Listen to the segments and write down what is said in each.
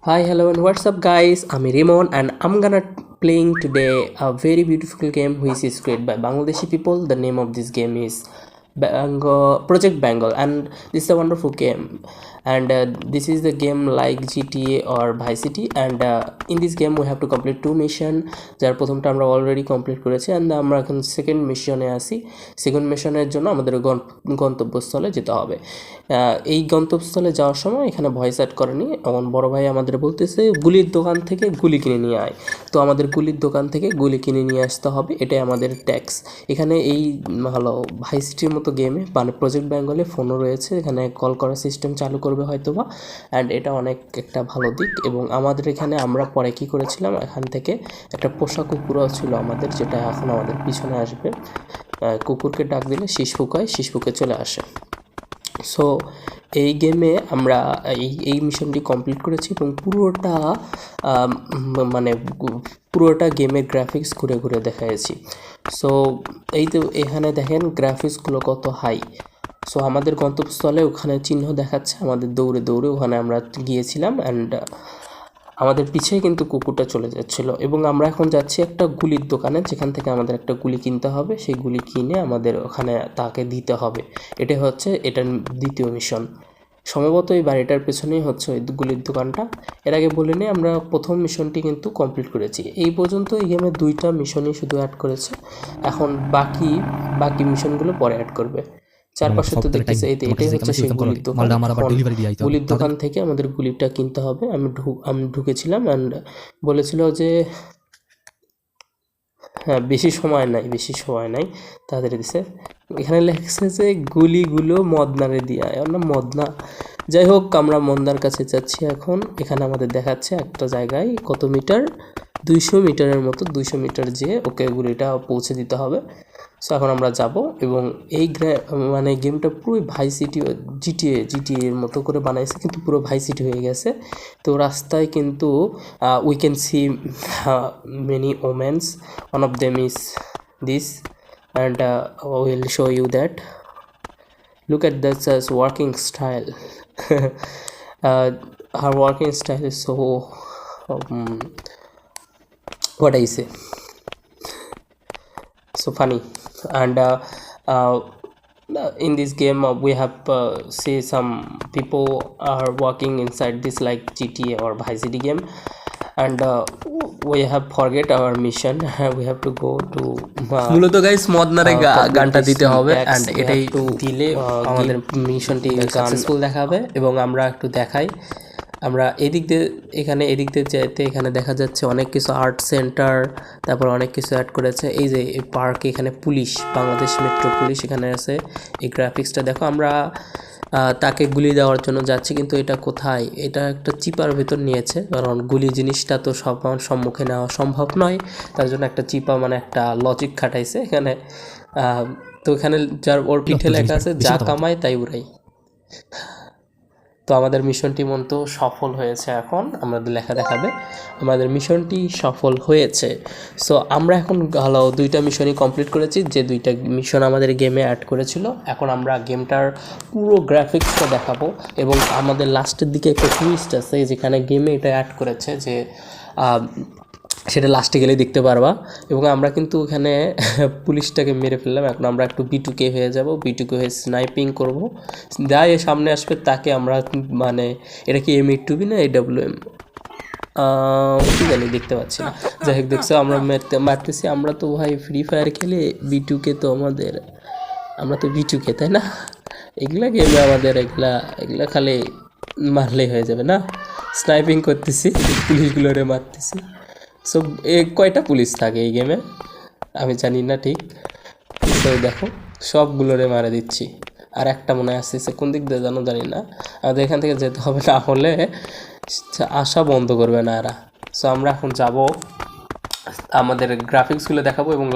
Hi, hello, and what's up, guys? I'm Raymond, and I'm gonna playing today a very beautiful game which is created by Bangladeshi people. The name of this game is Project Bengal, and this is a wonderful game. And this is the game like GTA or Vice City, and in this game we have to complete two mission. যার প্রথমটা আমরা already complete করেছি, and আমরা এখন second মিশনে আসি। Second মিশনের জন্য আমাদের গন্তব্যস্থলে যেতে হবে। এই গন্তব্যস্থলে যাওয়ার সময় এখানে ভয়েস অ্যাড করেনি, এমন বড় ভাই আমাদের বলতেছে গুলির দোকান থেকে গুলি কিনে নিয়ে আয়। তো আমাদের গুলির দোকান থেকে গুলি কিনে নিয়ে আসতে হবে, এটাই আমাদের ট্যাক্স। এখানে এই হলো ভাইস সিটির মতো গেমে মানে প্রজেক্ট বেঙ্গলে ফোনও রয়েছে, এখানে কল করার সিস্টেম চালু করবে হয়তোবা, অ্যান্ড এটা অনেক একটা ভালো দিক। এবং আমাদের এখানে আমরা পরে কী করেছিলাম, এখান থেকে একটা পোষা কুকুরও ছিল আমাদের, যেটা এখন আমাদের পিছনে আসবে। কুকুরকে ডাক দিলে শীষ ফুঁকে চলে আসে। সো এই গেমে আমরা এই মিশনটি কমপ্লিট করেছি এবং পুরোটা গেমের গ্রাফিক্স ঘুরে ঘুরে দেখাচ্ছি। সো এই তো এখানে দেখেন গ্রাফিক্সগুলো কত হাই। সো আমাদের গন্তব্যস্থলে ওখানে চিহ্ন দেখাচ্ছে, আমাদের দৌড়ে দৌড়ে ওখানে আমরা গিয়েছিলাম, অ্যান্ড আমাদের পিছিয়ে কিন্তু কুকুরটা চলে যাচ্ছিল। এবং আমরা এখন যাচ্ছি একটা গুলির দোকানে, যেখান থেকে আমাদের একটা গুলি কিনতে হবে। সেই গুলি কিনে আমাদের ওখানে তাকে দিতে হবে। এটার দ্বিতীয় মিশন। সম্ভবত এই বাড়িটার পেছনেই হচ্ছে ওই গুলির দোকানটা। এর আগে বলে নিই, আমরা প্রথম মিশনটি কিন্তু কমপ্লিট করেছি। এই পর্যন্ত এই গেমে 2টা মিশনই শুধু অ্যাড করেছে, এখন বাকি মিশনগুলো পরে অ্যাড করবে। চারপাশে তো দেখতেছে, এটাই হচ্ছে সেই গুলির দোকান। গুলির দোকান থেকে আমাদের গুলিটা কিনতে হবে। আমি ঢুকেছিলাম, অ্যান্ড বলেছিল যে হ্যাঁ বেশি সময় নাই তাদের দিছে। এখানে লেখছে যে গুলিগুলো মদনারে দিয়া, না মদনা, যাই হোক আমরা মদনার কাছে যাচ্ছি এখন। এখানে আমাদের দেখাচ্ছে একটা জায়গায় কত মিটার, 200 মিটারের মতো, 200 মিটার যেয়ে ওকে গুলিটা পৌঁছে দিতে হবে। সো এখন আমরা যাব, এবং এই গেমটা পুরো ভাইস সিটি জিটিএ এর মতো করে বানাইছে, কিন্তু পুরো ভাইস সিটি হয়ে গেছে। তো রাস্তায় কিন্তু we can see many women's, one of them is this, and we'll show you that. Look at this working style. Her working style is so what I say, so funny. And in this game we have see some people are working inside this like GTA or Vice City game, and we have forget our mission. We have to go to মূলত guys মদনারে গানটা দিতে হবে, and এটাই দিলে আমাদের মিশনটি successful দেখাবে। এবং আমরা একটু দেখাই, আমরা এদিক দিয়ে যেতে এখানে দেখা যাচ্ছে অনেক কিছু আর্ট সেন্টার, তারপর অনেক কিছু অ্যাড করেছে। এই যে এই পার্কে এখানে পুলিশ, বাংলাদেশ মেট্রো পুলিশ এখানে আছে। এই গ্রাফিক্সটা দেখো। আমরা তাকে গুলি দেওয়ার জন্য যাচ্ছি, কিন্তু এটা কোথায়, এটা একটা চিপার ভেতর নিয়েছে, কারণ গুলি জিনিসটা তো সব সম্মুখে নেওয়া সম্ভব নয়। তার জন্য একটা চিপা মানে একটা লজিক খাটাইছে এখানে। তো এখানে ওর পিঠে লেখা আছে যা কামায় তাই উড়াই। তো আমাদের মিশনটি মতো সফল হয়েছে। এখন আমাদের লেখা দেখাবে আমাদের মিশনটি সফল হয়েছে। সো আমরা এখন 2টা মিশনই কমপ্লিট করেছি, যে 2টা মিশন আমাদের গেমে অ্যাড করেছিল। এখন আমরা গেমটার পুরো গ্রাফিক্সটা দেখাবো, এবং আমাদের লাস্টের দিকে একটা টুইস্ট আছে যেখানে গেমে এটা অ্যাড করেছে, যে সেটা লাস্টে গেলেই দেখতে পারবা। এবং আমরা কিন্তু এখানে পুলিশটাকে মেরে ফেললাম। এখন আমরা একটু B2K হয়ে যাব, B2K হয়ে স্নাইপিং করব। যাই সামনে আসবে তাকে আমরা মানে এটা কি M8 না AWM কি জানি, দেখতে পাচ্ছি না। যাই হোক দেখছো আমরা মারতেছি। আমরা তো ভাই ফ্রি ফায়ার খেলে B2K তো আমরা তো B2K, তাই না? এগুলা গেমে আমাদের এগুলা খালি মারলেই হয়ে যাবে না। স্নাইপিং করতেছি, পুলিশগুলোরে মারতেছি। সো কয়টা পুলিশ থাকে এই গেমে আমি জানি না ঠিক। তো দেখো সবগুলোরে মারা দিচ্ছি, আর একটা মনে আসছে কোন দিক দিয়ে জানি না। আমাদের এখান থেকে যেতে হবে, না হলে আসা বন্ধ করবে না এরা। সো আমরা এখন যাব, আমাদের গ্রাফিক্সগুলো দেখাবো। এবং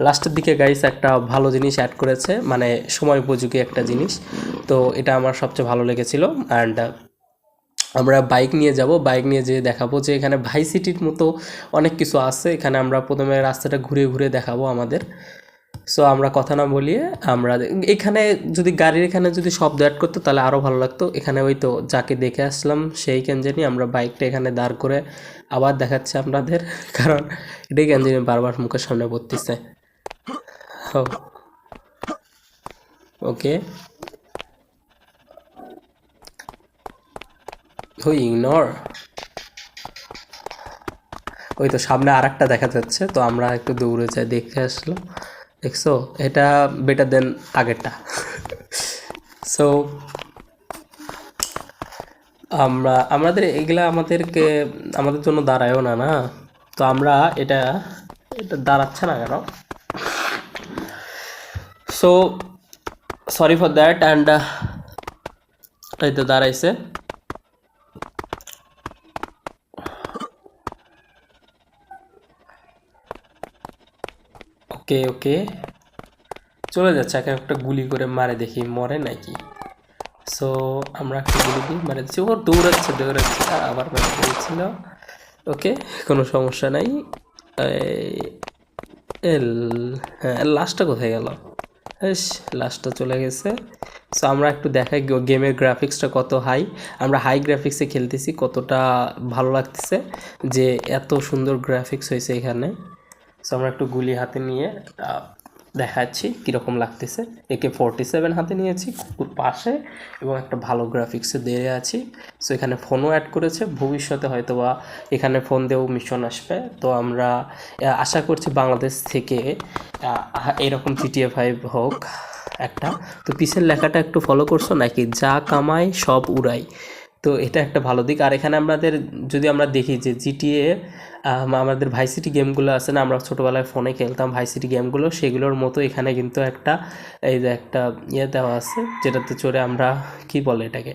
লাস্টের দিকে গাইস একটা ভালো জিনিস অ্যাড করেছে, মানে সময় উপযোগী একটা জিনিস। তো এটা আমার সবচেয়ে ভালো লেগেছিল। অ্যান্ড আমরা বাইক নিয়ে যেয়ে দেখাবো যে এখানে ভাইস সিটির মতো অনেক কিছু আছে। এখানে আমরা প্রথমে রাস্তাটা ঘুরে ঘুরে দেখাবো আমাদের। সো আমরা কথা না বলিয়ে আমরা এখানে যদি গাড়ির এখানে যদি শব্দ অ্যাড করতো তাহলে আরও ভালো লাগতো। এখানে ওই তো যাকে দেখে আসলাম সেই কেন জানি আমরা বাইকটা এখানে দাঁড় করে আবার দেখাচ্ছি আপনাদের, কারণ এটাই কেন জানি বারবার মুখের সামনে পড়তেছে। ওকে, ওই ইগনোর, ওই তো সামনে আর একটা দেখা যাচ্ছে, তো আমরা একটু দৌড়ে যাই, দেখে আসলাম। দেখছো, এটা বেটার দেন আগেরটা। সো আমাদের এগুলা আমাদের জন্য দাঁড়ায়ও না, না? তো আমরা এটা এটা দাঁড়াচ্ছে না কেন? So sorry for that. And এই তো দাঁড়াইছে। ওকে ওকে, চলে যাচ্ছে। একটা গুলি করে মারে, দেখি মরে নাকি। সো আমরা একটা গুলি দিই, মারে দিচ্ছি। ও দৌড়াচ্ছে আবার মেরে দিয়েছিল। ওকে, কোনো সমস্যা নাই। হ্যাঁ, লাস্টটা কোথায় গেল? বেশ, লাস্টটা চলে গেছে। সো আমরা একটু দেখাই গেমের গ্রাফিক্সটা কত হাই। আমরা হাই গ্রাফিক্সে খেলতেছি, কতটা ভালো লাগতেছে যে এত সুন্দর গ্রাফিক্স হয়েছে এখানে। সো আমরা একটু গুলি হাতে নিয়ে দেখাচ্ছি কীরকম লাগতেছে। AK-47 হাতে নিয়েছি, কুকুর পাশে, এবং একটা ভালো গ্রাফিক্সে দিয়ে আছি। সো এখানে ফোনও অ্যাড করেছে, ভবিষ্যতে হয়তো বা এখানে ফোন দিয়েও মিশন আসবে। তো আমরা আশা করছি বাংলাদেশ থেকে এরকম GTA 5 হোক একটা। তো পিছের লেখাটা একটু ফলো করছো নাকি, যা কামাই সব উড়াই। তো এটা একটা ভালো দিক। আর এখানে যদি আমরা দেখি যে GTA, আমাদের ভাইসিটি গেমগুলো আছে না, আমরা ছোটোবেলায় ফোনে খেলতাম ভাইসিটি গেমগুলো, সেগুলোর মতো এখানে কিন্তু এই যে একটা দেওয়া আছে, যেটাতে চড়ে আমরা কি বলে এটাকে,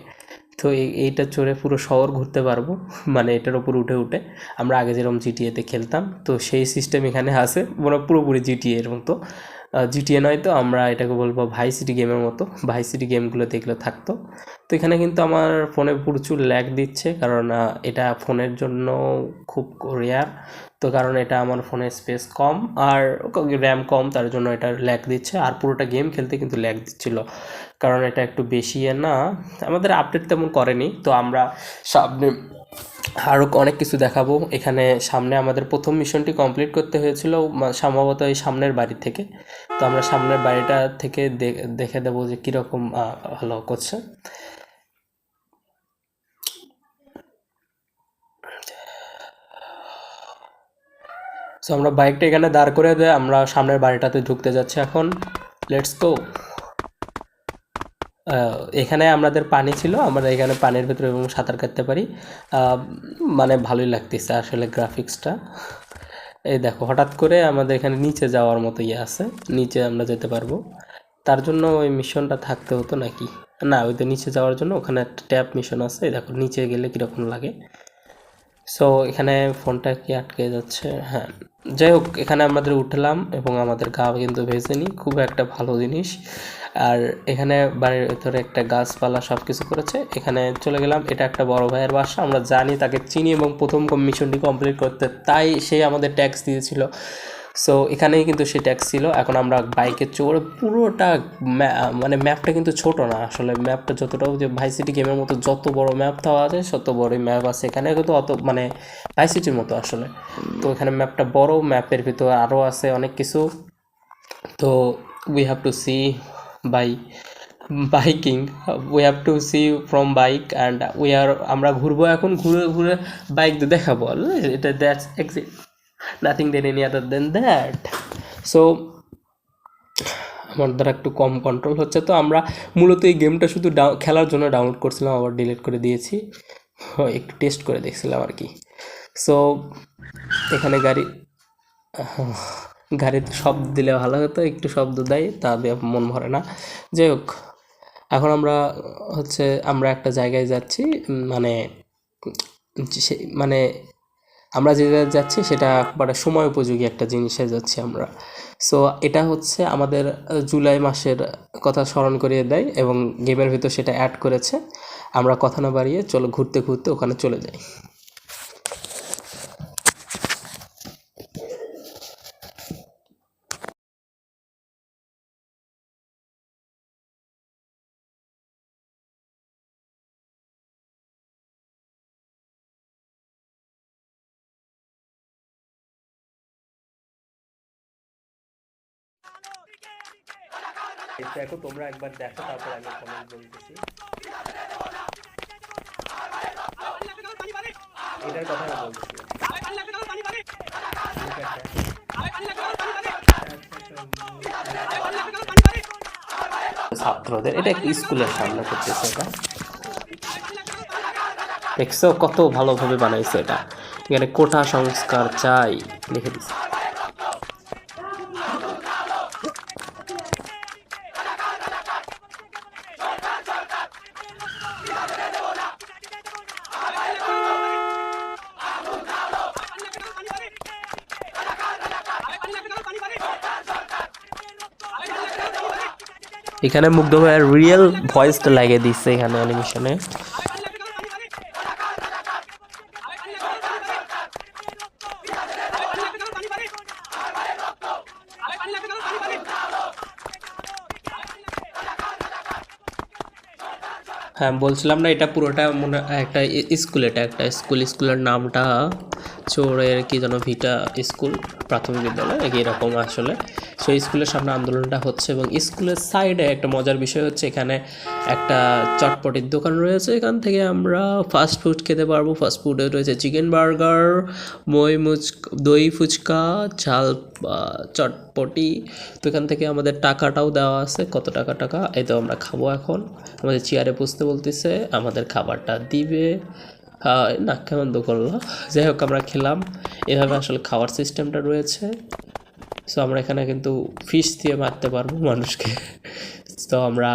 তো এইটা চড়ে পুরো শহর ঘুরতে পারবো, মানে এটার ওপর উঠে উঠে আমরা আগে যেরকম জিটিএতে খেলতাম, তো সেই সিস্টেম এখানে আছে, মানে পুরোপুরি জিটিএ এর মতো। জিটিএ নয় তো, আমরা এটাকে বলবো ভাই সিটি গেমের মতো, ভাই সিটি গেমগুলো দেখলে থাকতো। তো এখানে কিন্তু আমার ফোনে প্রচুর ল্যাগ দিচ্ছে, কারণ এটা ফোনের জন্য খুব রেয়ার। তো কারণ এটা আমার ফোনের স্পেস কম আর র্যাম কম, তার জন্য এটা ল্যাগ দিচ্ছে। আর পুরোটা গেম খেলতে কিন্তু ল্যাগ দিচ্ছিল, কারণ এটা একটু বেশি না, আমাদের আপডেট তেমন করেনি। তো আমরা সামনে আরও অনেক কিছু দেখাবো। এখানে সামনে আমাদের প্রথম মিশনটি কমপ্লিট করতে হয়েছিল সম্ভবত এই সামনের বাড়ি থেকে। তো আমরা সামনের বাড়িটা থেকে দেখে দেবো যে কীরকম ভালো করছে। সো আমরা বাইকটা এখানে দাঁড় করে দিয়ে আমরা সামনের বাড়িটাতে ঢুকতে যাচ্ছি এখন। Let's go. এখানে আমাদের পানি ছিল, আমরা এখানে পানির ভিতরে এবং সাঁতার কাটতে পারি। মানে ভালোই লাগতেছে আসলে গ্রাফিক্সটা। এই দেখো, হঠাৎ করে আমাদের এখানে নিচে যাওয়ার মতো আছে, নিচে আমরা যেতে পারবো। তার জন্য ওই মিশনটা থাকতে হতো নাকি? না, ওই তো নিচে যাওয়ার জন্য ওখানে একটা ট্যাপ মিশন আছে, দেখো নিচে গেলে কীরকম লাগে। সো এখানে ফোনটা কি আটকে যাচ্ছে? হ্যাঁ, যাই হোক, এখানে আমাদের উঠলাম এবং আমাদের গা কিন্তু ভেজেনি, খুব একটা ভালো জিনিস। আর এখানে বাড়ির ভেতরে একটা গাছপালা সব কিছু করেছে। এখানে চলে গেলাম, এটা একটা বড় ভাইয়ের বাসা, আমরা জানি, তাকে চিনি এবং প্রথম মিশনটি কমপ্লিট করতে তাই সে আমাদের ট্যাক্স দিয়েছিল। সো এখানেই কিন্তু সে ট্যাক্স ছিল। এখন আমরা বাইকে চড়ে পুরোটা মানে ম্যাপটা কিন্তু ছোট না আসলে, ম্যাপটা যতটাও যে ভাই সিটি গেমের মতো যত বড় ম্যাপ দেওয়া আছে তত বড়ই ম্যাপ আছে এখানে, কিন্তু অত মানে ভাই সিটির মতো আসলে। তো এখানে ম্যাপটা বড়, ম্যাপের ভিতরে আরও আছে অনেক কিছু। তো we have to see by biking, we have to see from bike and আমরা ঘুরবো এখন, ঘুরে ঘুরে বাইক দেখাবো, এটা that's exit nothing then any other then that. So আমার দ্বারা একটু কম কন্ট্রোল হচ্ছে, তো আমরা মূলত এই গেমটা শুধু খেলার জন্য ডাউনলোড করছিলাম, আবার ডিলিট করে দিয়েছি, একটু টেস্ট করে দেখছিলাম আর কি। সো এখানে গাড়িতে শব্দ দিলে ভালো হতো, একটু শব্দ দেয় তা দিয়ে মন ভরে না। যাই হোক, এখন আমরা একটা জায়গায় যাচ্ছি, মানে মানে আমরা যে জায়গায় যাচ্ছি সেটা একবারে সময় উপযোগী একটা জিনিসে যাচ্ছি আমরা। সো এটা আমাদের জুলাই মাসের কথা স্মরণ করিয়ে দেয় এবং গেমের ভিতর সেটা অ্যাড করেছে। আমরা কথা না বাড়িয়ে চলো ঘুরতে ঘুরতে ওখানে চলে যাই। দেখো তোমরা একবার দেখো, তারপর আমি কমেন্ট বলতেছি। এটার কথা আমি বলতেছি। ছাত্রদের এটা একটা স্কুলের সামনে করতেছে, এটা দেখছো কত ভালোভাবে বানাইছে। এটা এখানে কোটা সংস্কার চাই লিখে দিচ্ছে। এখানে মুগ্ধ ভাইয়ের রিয়েল ভয়েসটা লাগিয়ে দিচ্ছে এখানে অ্যানিমেশনে। হ্যাঁ বলছিলাম না, এটা পুরোটা মনে একটা স্কুল, এটা একটা স্কুলের নামটা চোরের কি যেন ভিটা স্কুল প্রাথমিক বিদ্যালয় এরকম আসলে। সেই স্কুলের সামনে আন্দোলনটা হচ্ছে এবং স্কুলের সাইডে একটা মজার বিষয় হচ্ছে এখানে একটা চটপটির দোকান রয়েছে। এখান থেকে আমরা ফাস্ট ফুড খেতে পারবো। ফাস্ট ফুডে রয়েছে চিকেন বার্গার, দই ফুচকা, ঝাল চটপটি। তো এখান থেকে আমাদের টাকাটাও দেওয়া আছে, কত টাকা এই তো আমরা খাবো। এখন আমাদের চেয়ারে বসতে বলতেছে, আমাদের খাবারটা দিবে। না কেমন তো করলো, যাই হোক আমরা খেলাম। এভাবে আসলে খাওয়ার সিস্টেমটা রয়েছে। সো আমরা এখানে কিন্তু ফিশ দিয়ে মারতে পারবো মানুষকে। তো আমরা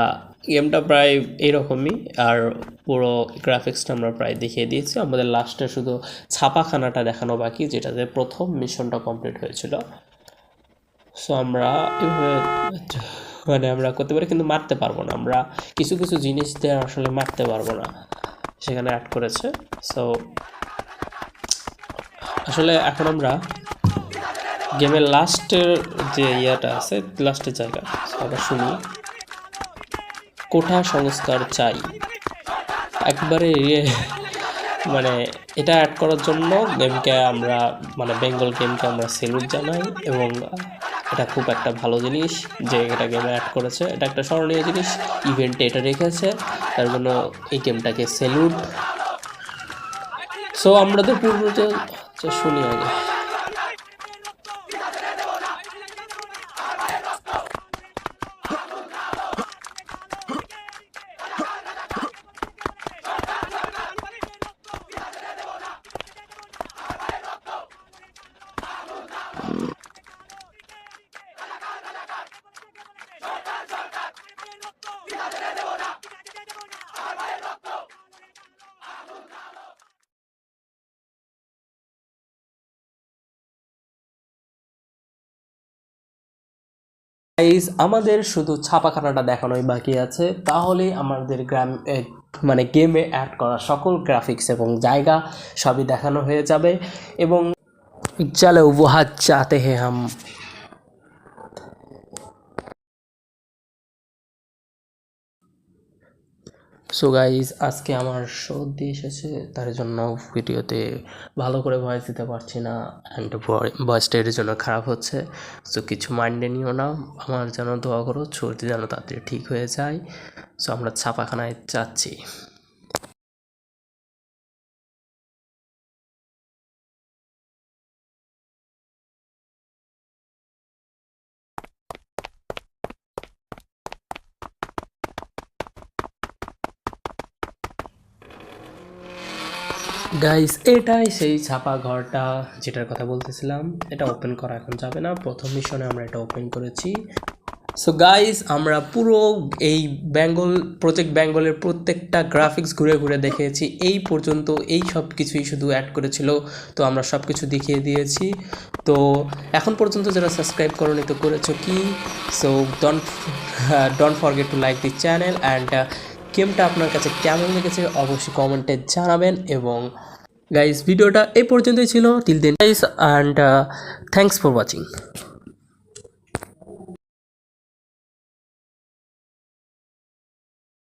গেমটা প্রায় এইরকমই, আর পুরো গ্রাফিক্সটা আমরা প্রায় দেখিয়ে দিয়েছি। আমাদের লাস্টে শুধু ছাপাখানাটা দেখানো বাকি, যেটাতে প্রথম মিশনটা কমপ্লিট হয়েছিল। সো আমরা এভাবে মানে আমরা করতে পারি, কিন্তু মারতে পারবো না। আমরা কিছু জিনিস দিয়ে আসলে মারতে পারবো না, সেখানে অ্যাড করেছে। সো আসলে এখন আমরা গেমের লাস্টের যে ইয়েটা আছে, লাস্টের জায়গা আবার শুনি, কোঠা সংস্কার চাই একবারে মানে এটা অ্যাড করার জন্য গেমকে আমরা মানে বেঙ্গল গেমকে আমরা সেলুট জানাই। এবং এটা খুব একটা ভালো জিনিস যে এটা গেমে অ্যাড করেছে, এটা একটা স্মরণীয় জিনিস, ইভেন্টে এটা রেখেছে, তার জন্য এই গেমটাকে সেলুট। সো আমরা তো পূর্বতে শুনি আগে। গাইস আমাদের শুধু ছাপাখানাটা দেখানোই বাকি আছে, তাহলেই আমাদের মানে গেমে অ্যাড করা সকল গ্রাফিক্স এবং জায়গা সবই দেখানো হয়ে যাবে। এবং চলো ওহা চাতে হে হাম। সো গাইজ আজকে আমার সর্দি এসেছে, তার জন্য ভিডিওতে ভালো করে ভয়েস দিতে পারছি না, অ্যান্ড ভয়েসটা এর জন্য খারাপ হচ্ছে। সো কিছু মাইন্ডে নিও না, আমার যেন দোয়া করো সর্দি যেন তাড়াতাড়ি ঠিক হয়ে যায়। সো আমরা ছাপাখানায় যাচ্ছি। গাইস এটাই সেই ছাপা ঘরটা যেটার কথা বলতেছিলাম। এটা ওপেন করা এখন যাবে না, প্রথম মিশনে আমরা এটা ওপেন করেছি। সো গাইস আমরা পুরো এই প্রজেক্ট বেঙ্গলের প্রত্যেকটা গ্রাফিক্স ঘুরে দেখেছি এই পর্যন্ত। এই সব কিছুই শুধু অ্যাড করেছিল, তো আমরা সব কিছু দেখিয়ে দিয়েছি। তো এখন পর্যন্ত যারা সাবস্ক্রাইব করোনি তো করেছো কি? So don't forget to like the channel, and গেমটা আপনার কাছে কেমন লেগেছে অবশ্যই কমেন্টে জানাবেন। এবং গাইস ভিডিওটা এই পর্যন্তই ছিল, till then guys, and thanks for watching.